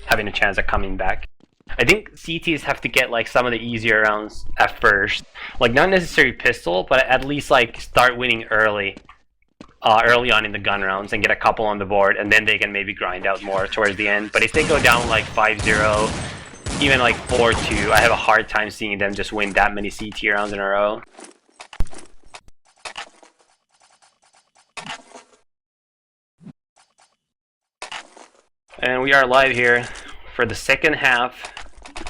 having a chance at coming back. I think CTs have to get like some of the easier rounds at first, like not necessarily pistol, but at least like start winning early on in the gun rounds and get a couple on the board, and then they can maybe grind out more towards the end. But if they go down like 5-0, even like 4-2, I have a hard time seeing them just win that many CT rounds in a row. And we are live here for the second half,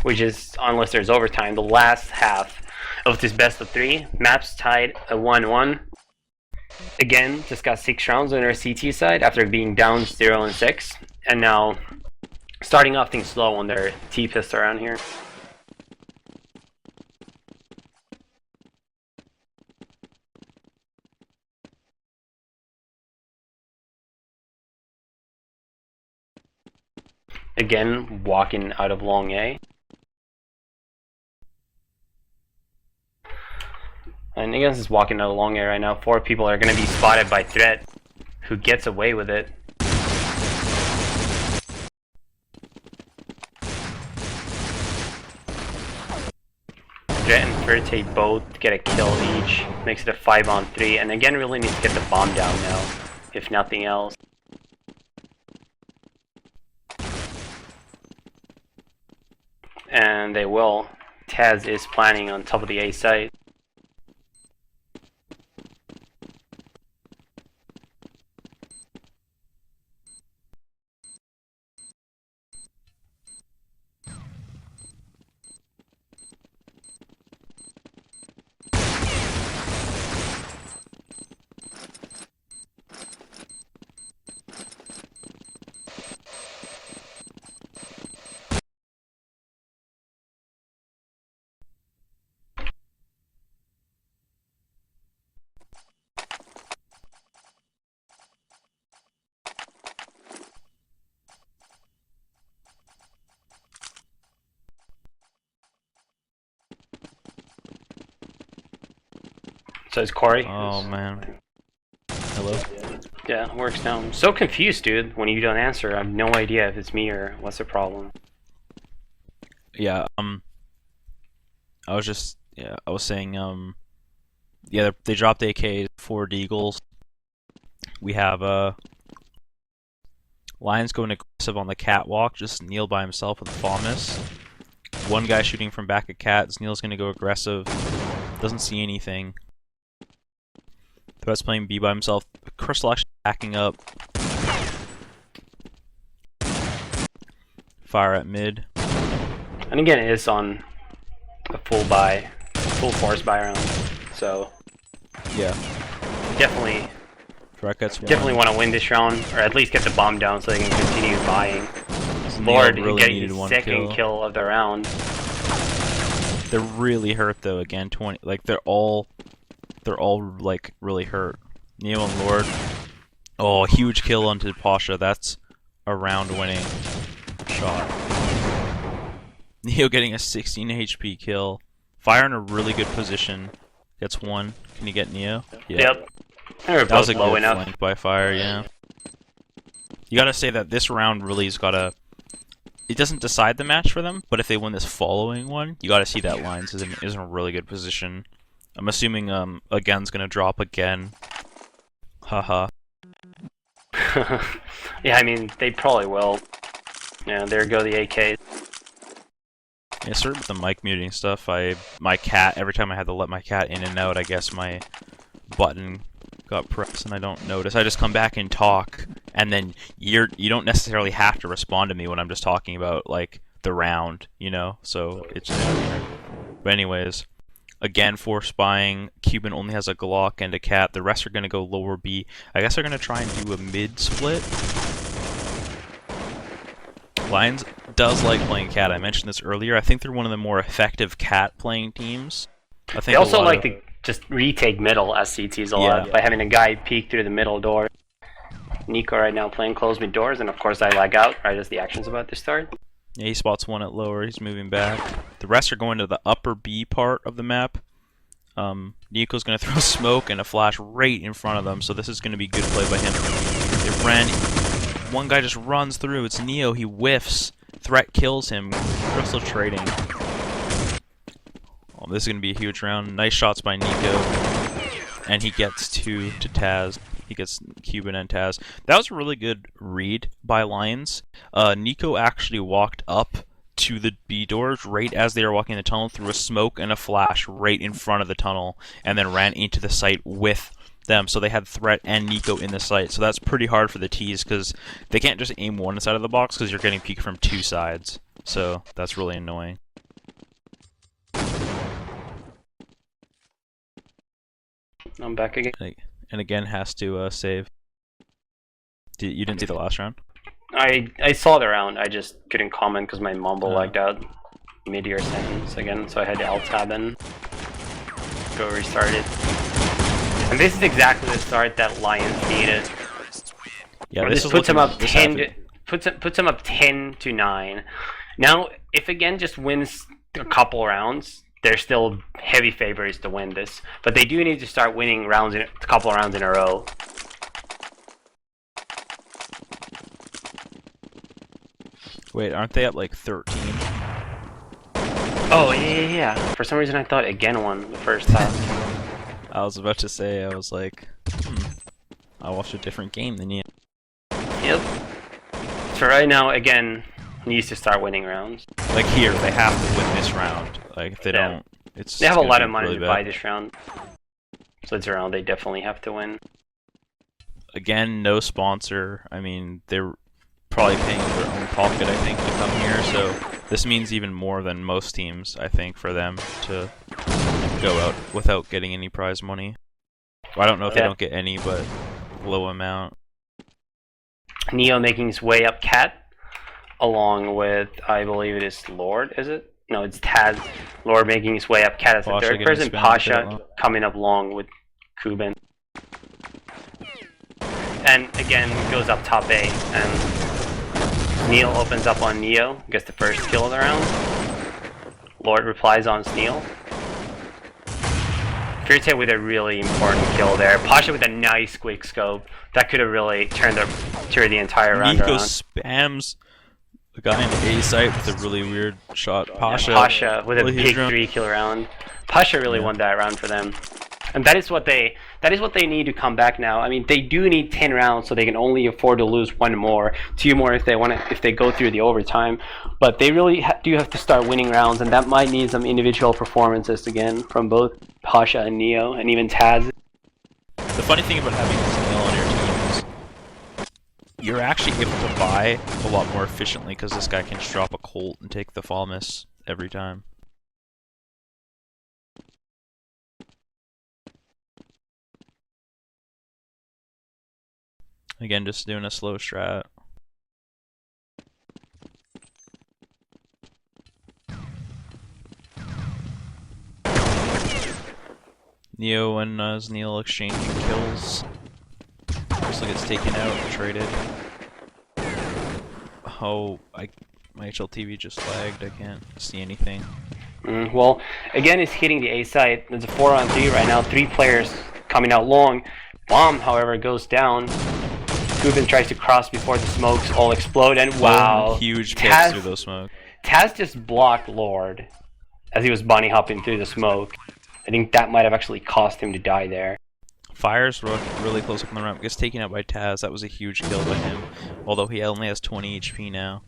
which is, unless there's overtime, the last half of this best of 3. Maps tied at 1-1. AGAiN just got 6 rounds on their CT side after being down 0-6, and now starting off things slow on their T-pistol around here. AGAiN walking out of long A. And AGAiN is walking out of long A right now. 4 people are going to be spotted by Threat, who gets away with it. Threat and Furtate both get a kill each. Makes it a 5-on-3. And AGAiN really needs to get the bomb down now, if nothing else. And they will. Taz is planning on top of the A site. So it's Corey. Oh man. Hello? Yeah, works now. I'm so confused, dude, when you don't answer. I have no idea if it's me or what's the problem. Yeah, I was saying, yeah, they dropped AKs, 4 Deagles. We have, Lions going aggressive on the catwalk, just Neil by himself with FOMIS. One guy shooting from back of cats, Neil's gonna go aggressive, doesn't see anything. Threat's playing B by himself, Crystal actually backing up. Fire at mid. And again, it is on a full force buy round. So Yeah. definitely want to win this round, or at least get the bomb down so they can continue buying. Lord really getting needed the one second kill of the round. They're really hurt though. Again, 20. Like they're all like really hurt. Neo and Lord. Oh, huge kill onto Pasha. That's a round-winning shot. Neo getting a 16 HP kill. Fire in a really good position. Gets 1. Can you get Neo? Yeah. Yep. They were That was both a low good enough. flank by Fire. Yeah. You gotta say that this round really has gotta. It doesn't decide the match for them, but if they win this following one, you gotta see that Lions is in a really good position. I'm assuming AGAiN's gonna drop again. Haha. Yeah, I mean, they probably will. Yeah, there go the AK. Yeah, sorry with the mic muting stuff. My cat, every time I had to let my cat in and out, I guess my button got pressed and I don't notice. I just come back and talk, and then you don't necessarily have to respond to me when I'm just talking about like the round, you know. So it's just weird. But anyways. Again, for spying, Cuban only has a Glock and a cat. The rest are going to go lower B. I guess they're going to try and do a mid split. Lions does like playing cat. I mentioned this earlier. I think they're one of the more effective cat playing teams. I think They also like to just retake middle as CTs a lot by having a guy peek through the middle door. Nico right now playing close mid doors, and of course I lag out right as the action's about to start. Yeah, he spots 1 at lower. He's moving back. The rest are going to the upper B part of the map. Nico's going to throw smoke and a flash right in front of them, so this is going to be good play by him. They ran. One guy just runs through. It's Neo. He whiffs. Threat kills him. They're still trading. Oh, this is going to be a huge round. Nice shots by Nico. And he gets two to Taz. He gets Cuban and Taz. That was a really good read by Lions. Nico actually walked up to the B doors right as they were walking the tunnel, threw a smoke and a flash right in front of the tunnel, and then ran into the site with them. So they had Threat and Nico in the site. So that's pretty hard for the T's because they can't just aim one side of the box because you're getting peeked from two sides. So that's really annoying. I'm back again. And again has to save. You didn't see the last round? I saw the round, I just couldn't comment because my mumble lagged out mid-year sentence again, so I had to alt-tab and go restart it. And this is exactly the start that Lions needed. Yeah, this puts them up 10 puts them up 10-9. Now, if AGAiN just wins a couple rounds, they're still heavy favorites to win this, but they do need to start winning rounds a couple rounds in a row. Wait, aren't they at like 13? Oh, yeah. For some reason I thought AGAiN won the first half. I was about to say, I was like, I watched a different game than you. Yep. So right now, AGAiN needs to start winning rounds. Like here, they have to win this round. Like if they don't, they have a lot of money to buy this round. So it's a round they definitely have to win. Again, no sponsor. I mean, they're probably paying their own pocket, I think, to come here. So this means even more than most teams, I think, for them to go out without getting any prize money. Well, I don't know if they don't get any, but low amount. Neo making his way up Cat, along with, I believe it is Lord, is it? No, it's Taz. Lord making his way up Cat as the third person. Pasha coming up long with Kuban. And AGAiN goes up top A, and Neil opens up on Neo, gets the first kill of the round. Lord replies on Sneal. Fierce with a really important kill there. Pasha with a nice quick scope. That could have really turned the entire round around. Nico spams the guy in the A site with a really weird shot. Pasha with a big 3-kill round. Pasha really won that round for them. And that is what they need to come back now. I mean, they do need 10 rounds, so they can only afford to lose 1 more, 2 more if they go through the overtime. But they really do have to start winning rounds, and that might need some individual performances again from both Pasha and Neo, and even Taz. The funny thing about having Sneal on your team is you're actually able to buy a lot more efficiently because this guy can just drop a Colt and take the fall miss every time. Again, just doing a slow strat. Neo and Sneal exchanging kills. Looks like it's taken out and traded. Oh, my HLTV just lagged. I can't see anything. Well, AGAiN is hitting the A site. There's a 4-on-3 right now. 3 players coming out long. Bomb, however, goes down. Kuban tries to cross before the smokes all explode, and wow. Huge picks through those smokes. Taz just blocked Lord as he was bunny hopping through the smoke. I think that might have actually cost him to die there. Fires really close up on the ramp. Gets taken out by Taz. That was a huge kill by him. Although he only has 20 HP now.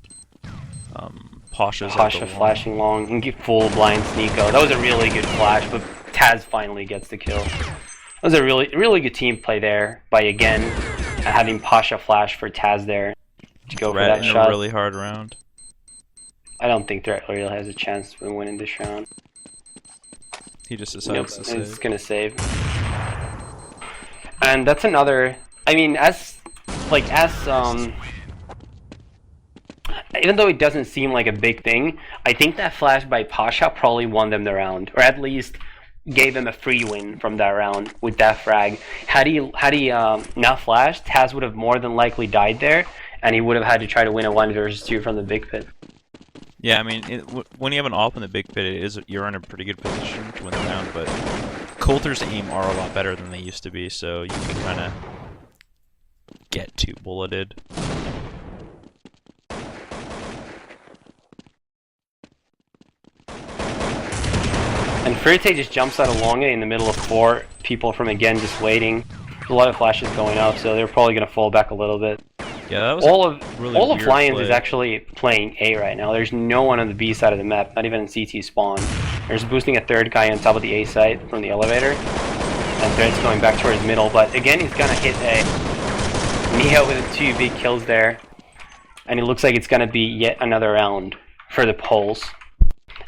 Pasha flashing long. He can get full blind Sneako. That was a really good flash, but Taz finally gets the kill. That was a really good team play there by AGAiN, having Pasha flash for Taz there to go for that shot. A really hard round. I don't think Threat really has a chance of winning this round. He just decides to save. He's gonna save. And that's another. I mean, even though it doesn't seem like a big thing, I think that flash by Pasha probably won them the round, or at least gave him a free win from that round with that frag. Had he not flashed, Taz would have more than likely died there, and he would have had to try to win a 1 versus 2 from the big pit. Yeah, I mean, when you have an AWP in the big pit, you're in a pretty good position to win the round, but Coulter's aim are a lot better than they used to be, so you can kind of get 2-bulleted. And Furite just jumps out of Longa in the middle of 4 people from AGAiN just waiting. There's a lot of flashes going up, so they're probably going to fall back a little bit. Yeah, that was all of Lions play. is actually playing A right now. There's no one on the B side of the map, not even in CT spawn. There's boosting a third guy on top of the A site from the elevator. And Thread's going back towards middle, but AGAiN he's gonna hit A. Neo with 2 big kills there. And it looks like it's gonna be yet another round for the Poles.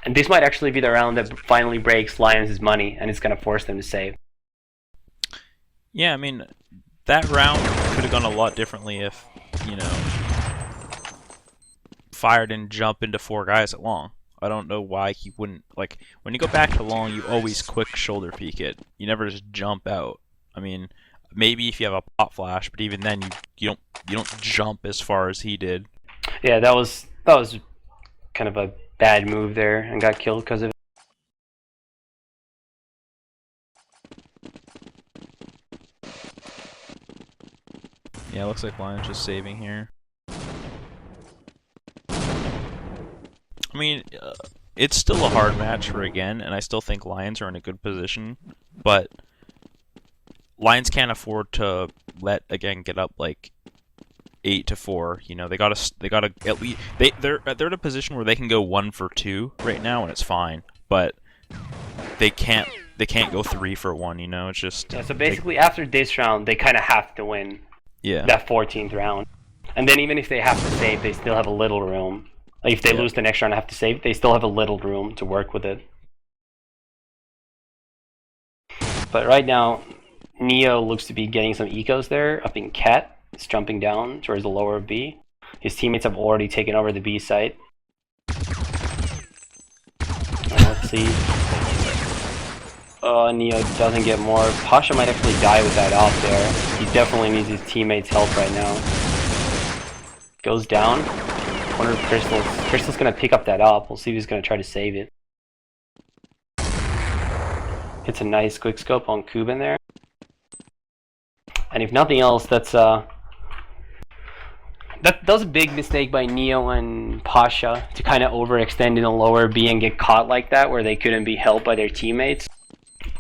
And this might actually be the round that finally breaks Lions' money, and it's gonna force them to save. Yeah, I mean, that round could have gone a lot differently if, you know, Fire didn't jump into 4 guys at long. I don't know why he wouldn't, like, when you go back to long, you always quick shoulder peek it. You never just jump out. I mean, maybe if you have a pop flash, but even then you don't jump as far as he did. Yeah, that was kind of a bad move there and got killed because of it. Yeah, looks like Lions just saving here. I mean, it's still a hard match for AGAiN, and I still think Lions are in a good position, but Lions can't afford to let AGAiN get up like 8-4. You know, they gotta at least they're in a position where they can go 1 for 2 right now, and it's fine, but they can't go 3 for 1. You know, it's just yeah. So basically, after this round, they kind of have to win. Yeah. That 14th round, and then even if they have to save, they still have a little room. Like if they lose the next round and have to save, they still have a little room to work with it. But right now, Neo looks to be getting some ecos there up in Cat. It's jumping down towards the lower B. His teammates have already taken over the B site. Let's see. Neo doesn't get more. Pasha might actually die with that off there. He definitely needs his teammates' help right now. Goes down. Corner of Crystal. Crystal's gonna pick up that up. We'll see if he's gonna try to save it. Hits a nice quick scope on Kuban there. And if nothing else, that was a big mistake by Neo and Pasha to kind of overextend in the lower B and get caught like that, where they couldn't be helped by their teammates.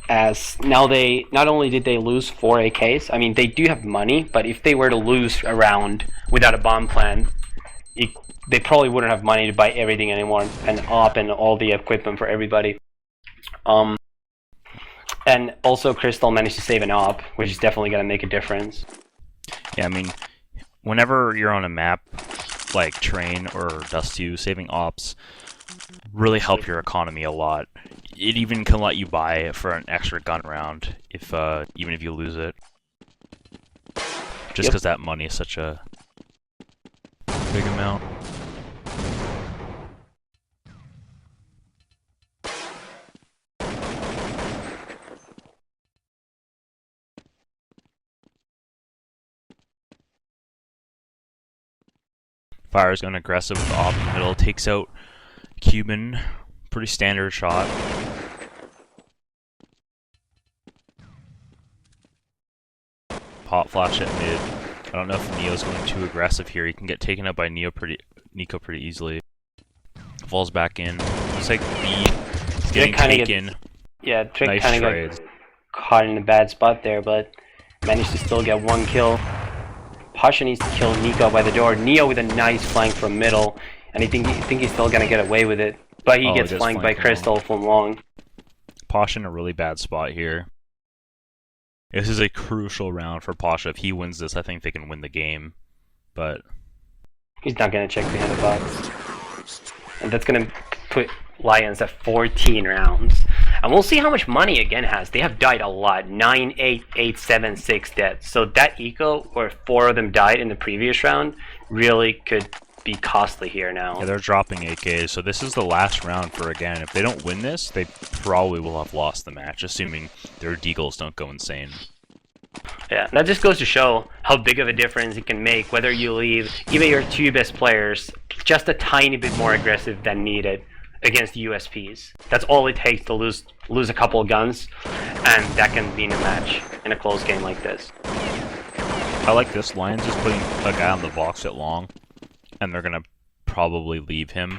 As now they not only did they lose 4 AKs, I mean they do have money, but if they were to lose a round without a bomb plan, they probably wouldn't have money to buy everything anymore and op and all the equipment for everybody. And also Crystal managed to save an op, which is definitely going to make a difference. Yeah, I mean, whenever you're on a map like Train or Dust 2, saving ops really help your economy a lot. It even can let you buy it for an extra gun round, if even if you lose it. Just because that money is such a big amount. Fire's going aggressive with off in the middle, takes out Cuban, pretty standard shot. Pop flash at mid. I don't know if Neo's going too aggressive here. He can get taken out by Nico pretty easily. Falls back in. Looks like B is getting taken. Yeah, Trick nice kind of got caught in a bad spot there, but managed to still get 1 kill. Pasha needs to kill Nico by the door. Neo with a nice flank from middle, and I think he's still gonna get away with it. But he gets flanked by Crystal from long. Pasha in a really bad spot here. This is a crucial round for Pasha. If he wins this, I think they can win the game. But he's not gonna check behind the box, and that's gonna put Lions at 14 rounds. And we'll see how much money AGAiN has. They have died a lot. 9, 8, 8, 7, 6 dead. So that eco, where 4 of them died in the previous round, really could be costly here now. Yeah, they're dropping AKs. So this is the last round for AGAiN. If they don't win this, they probably will have lost the match, assuming their deagles don't go insane. Yeah, that just goes to show how big of a difference it can make whether you leave even your 2 best players just a tiny bit more aggressive than needed against USPs. That's all it takes to lose a couple of guns, and that can be in a match in a close game like this. I like this. Lions is putting a guy on the box at long, and they're gonna probably leave him